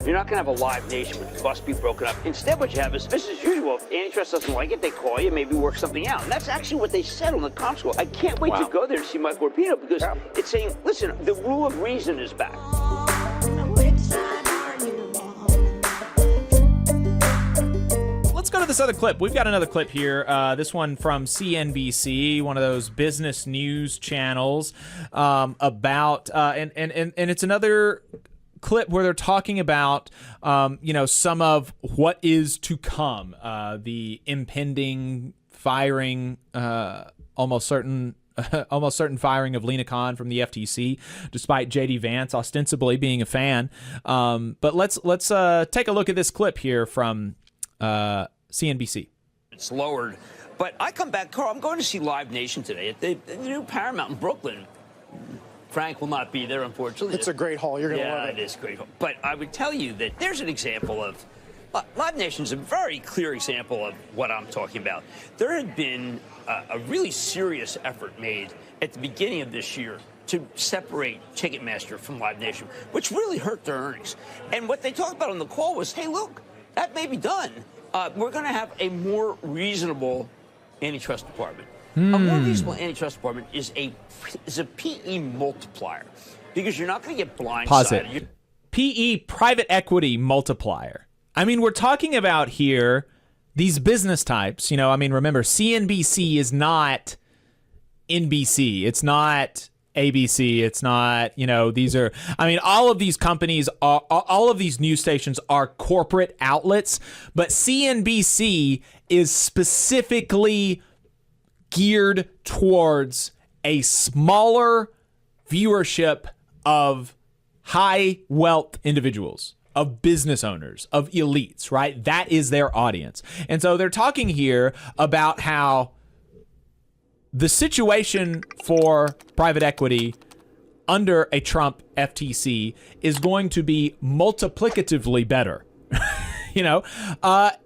You're not going to have a live nation which must be broken up. Instead, what you have is business as usual. If antitrust doesn't like it, they call you, maybe work something out. And that's actually what they said on the conference call. I can't wait to go there to see Mike Corpino because it's saying, listen, the rule of reason is back. Let's go to this other clip. We've got another clip here. This one from CNBC, one of those business news channels, about and it's another clip where they're talking about some of what is to come, the impending firing, almost certain firing of Lina Khan from the FTC, despite J.D. Vance ostensibly being a fan. But let's take a look at this clip here from CNBC. It's lowered, but I come back, Carl. I'm going to see Live Nation today at the new Paramount in Brooklyn. Frank will not be there, unfortunately. It's a great hall. You're going to love it. Yeah, it is a great hall. But I would tell you that there's an example of Live Nation is a very clear example of what I'm talking about. There had been a really serious effort made at the beginning of this year to separate Ticketmaster from Live Nation, which really hurt their earnings. And what they talked about on the call was, hey, look, that may be done. We're going to have a more reasonable antitrust department. A more reasonable antitrust department is a PE multiplier because you're not going to get blindsided. Pause it. PE, private equity multiplier. I mean, we're talking about here these business types. Remember, CNBC is not NBC. It's not ABC. It's not, these are, all of these companies, all of these news stations are corporate outlets, but CNBC is specifically geared towards a smaller viewership of high wealth individuals, of business owners, of elites, right? That is their audience. And so they're talking here about how the situation for private equity under a Trump FTC is going to be multiplicatively better.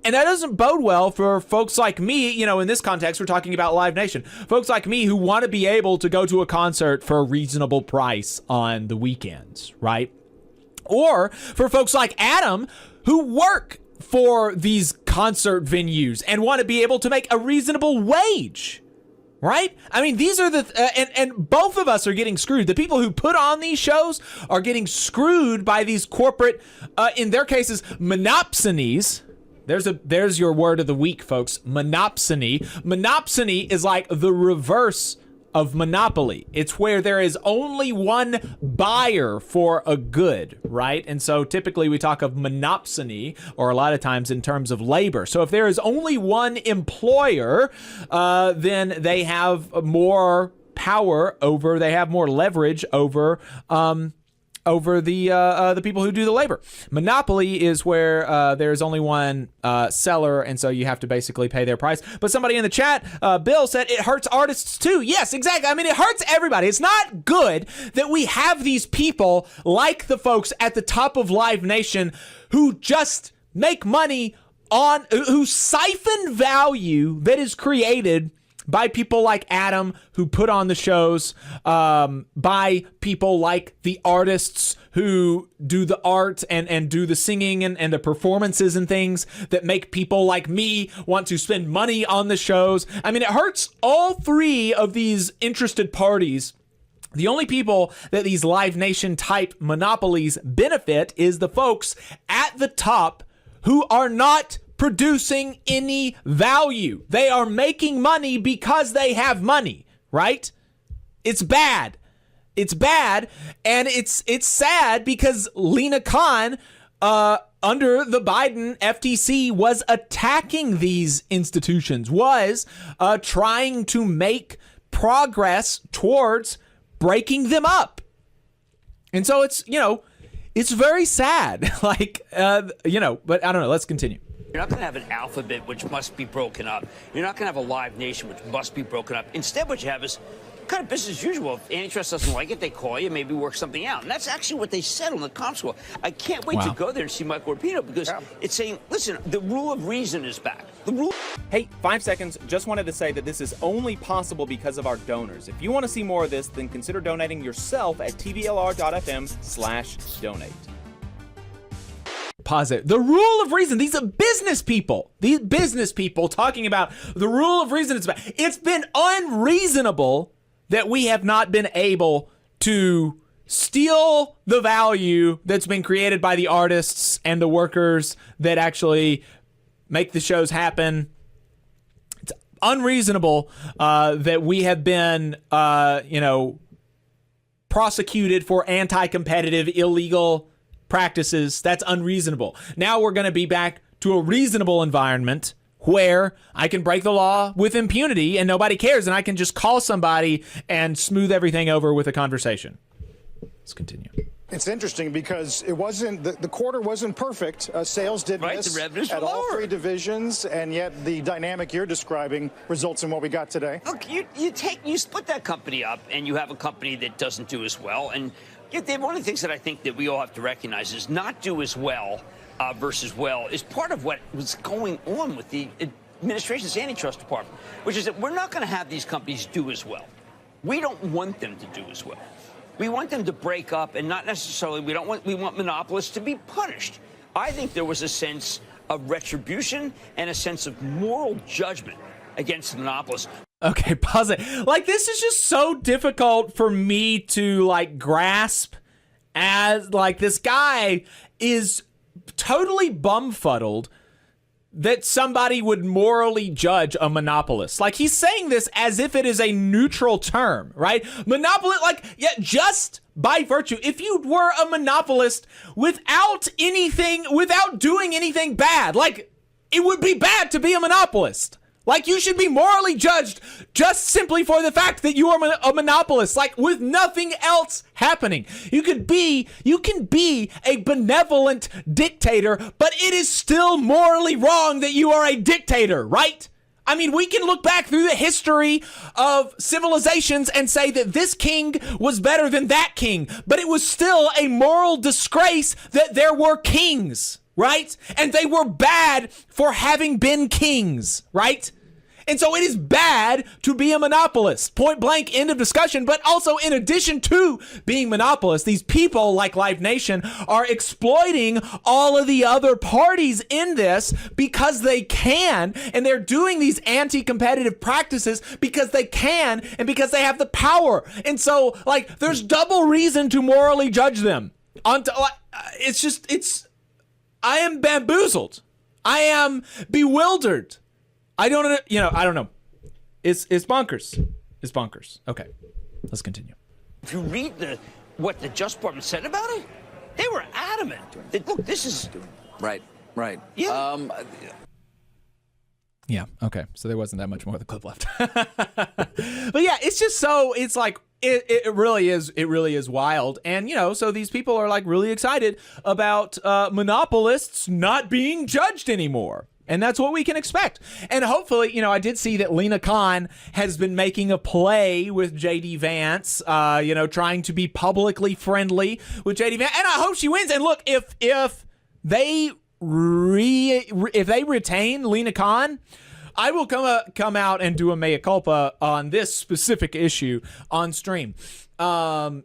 And that doesn't bode well for folks like me. In this context, we're talking about Live Nation. Folks like me who want to be able to go to a concert for a reasonable price on the weekends, right? Or for folks like Adam who work for these concert venues and want to be able to make a reasonable wage. Right? These are and both of us are getting screwed. The people who put on these shows are getting screwed by these corporate, in their cases, monopsonies. There's your word of the week, folks. Monopsony. Monopsony is like the reverse of monopoly. It's where there is only one buyer for a good, right? And so typically we talk of monopsony, or a lot of times in terms of labor. So if there is only one employer, then they have more power over, they have more leverage over the people who do the labor. Monopoly is where there's only one seller, and so you have to basically pay their price. But somebody in the chat, Bill, said it hurts artists too. Yes, exactly. It hurts everybody. It's not good that we have these people like the folks at the top of Live Nation who just make money who siphon value that is created by people like Adam, who put on the shows, by people like the artists who do the art and do the singing and the performances and things that make people like me want to spend money on the shows. It hurts all three of these interested parties. The only people that these Live Nation type monopolies benefit is the folks at the top who are not producing any value. They are making money because they have money, right? It's bad. It's bad, and it's sad because Lina Khan, under the Biden FTC, was attacking these institutions, was trying to make progress towards breaking them up. And so it's very sad. But I don't know. Let's continue. You're not going to have an alphabet which must be broken up. You're not going to have a Live Nation which must be broken up. Instead, what you have is kind of business as usual. If antitrust doesn't like it, they call you, maybe work something out. And that's actually what they said on the conference call. I can't wait to go there and see Mike Corpino because it's saying, listen, the rule of reason is back. Hey, 5 seconds. Just wanted to say that this is only possible because of our donors. If you want to see more of this, then consider donating yourself at tvlr.fm/donate. pause it. The rule of reason. These are business people. These business people talking about the rule of reason. It's been unreasonable that we have not been able to steal the value that's been created by the artists and the workers that actually make the shows happen. It's unreasonable that we have been, prosecuted for anti-competitive, illegal practices. That's unreasonable. Now we're going to be back to a reasonable environment where I can break the law with impunity and nobody cares, and I can just call somebody and smooth everything over with a conversation. Let's continue. It's interesting because it wasn't the quarter wasn't perfect. Sales did miss the revenues at were all lower. 3 divisions, and yet the dynamic you're describing results in what we got today. Look, you split that company up, and you have a company that doesn't do as well. And one of the things that I think that we all have to recognize is not do as well versus well is part of what was going on with the administration's antitrust department, which is that we're not going to have these companies do as well. We don't want them to do as well. We want them to break up, and not necessarily we want monopolists to be punished. I think there was a sense of retribution and a sense of moral judgment against the monopolists. Okay, pause it. Like, this is just so difficult for me to, like, grasp, as, like, this guy is totally bumfuddled that somebody would morally judge a monopolist. Like, he's saying this as if it is a neutral term, right? Monopoly, like, yeah, just by virtue, if you were a monopolist without doing anything bad, like, it would be bad to be a monopolist. Like, you should be morally judged just simply for the fact that you are a monopolist, like, with nothing else happening. You can be a benevolent dictator, but it is still morally wrong that you are a dictator, right? I mean, we can look back through the history of civilizations and say that this king was better than that king, but it was still a moral disgrace that there were kings, right? And they were bad for having been kings, right? And so it is bad to be a monopolist. Point blank, end of discussion. But also, in addition to being monopolists, these people like Live Nation are exploiting all of the other parties in this because they can. And they're doing these anti-competitive practices because they can and because they have the power. And so, like, there's double reason to morally judge them. I am bamboozled. I am bewildered. I don't know. It's bonkers. It's bonkers. Okay, let's continue. If you read what the Justice Department said about it, they were adamant that, look, this is... Right. Yeah. Yeah, okay. So there wasn't that much more of the clip left. But yeah, it's just so, it's like, it really is wild. And, so these people are like really excited about monopolists not being judged anymore. And that's what we can expect. And hopefully, I did see that Lina Khan has been making a play with J.D. Vance, trying to be publicly friendly with J.D. Vance. And I hope she wins. And look, if they retain Lina Khan, I will come out and do a mea culpa on this specific issue on stream. And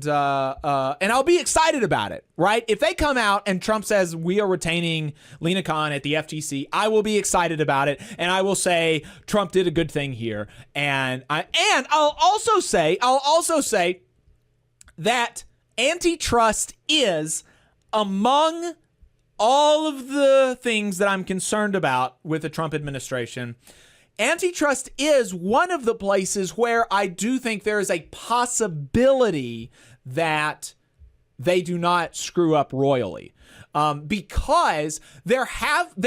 I'll be excited about it, right? If they come out and Trump says we are retaining Lina Khan at the FTC, I will be excited about it, and I will say Trump did a good thing here. And I'll also say that antitrust is among all of the things that I'm concerned about with the Trump administration. Antitrust is one of the places where I do think there is a possibility that they do not screw up royally. Because there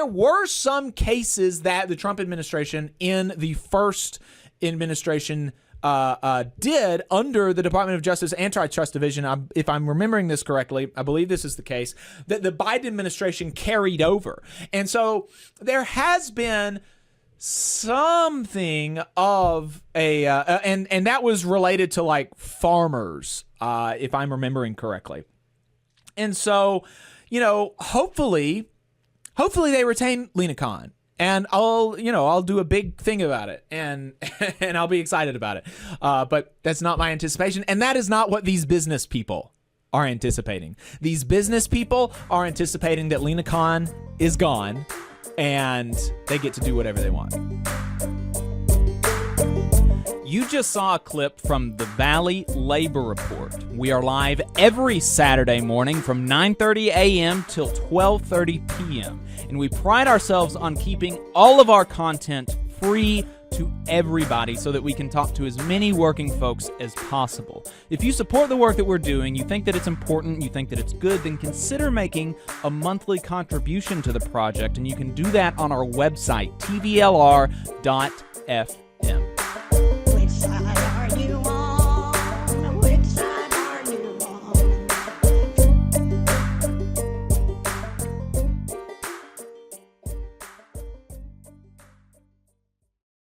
were some cases that the Trump administration in the first administration did under the Department of Justice Antitrust Division, if I'm remembering this correctly, I believe this is the case, that the Biden administration carried over. And so there has been something of a, and that was related to like farmers, if I'm remembering correctly. And so, hopefully they retain Lina Khan. And I'll do a big thing about it, and I'll be excited about it. But that's not my anticipation, and that is not what these business people are anticipating. These business people are anticipating that Lina Khan is gone and they get to do whatever they want. You just saw a clip from the Valley Labor Report. We are live every Saturday morning from 9:30 a.m. till 12:30 p.m. And we pride ourselves on keeping all of our content free to everybody so that we can talk to as many working folks as possible. If you support the work that we're doing, you think that it's important, you think that it's good, then consider making a monthly contribution to the project, and you can do that on our website, tvlr.fm.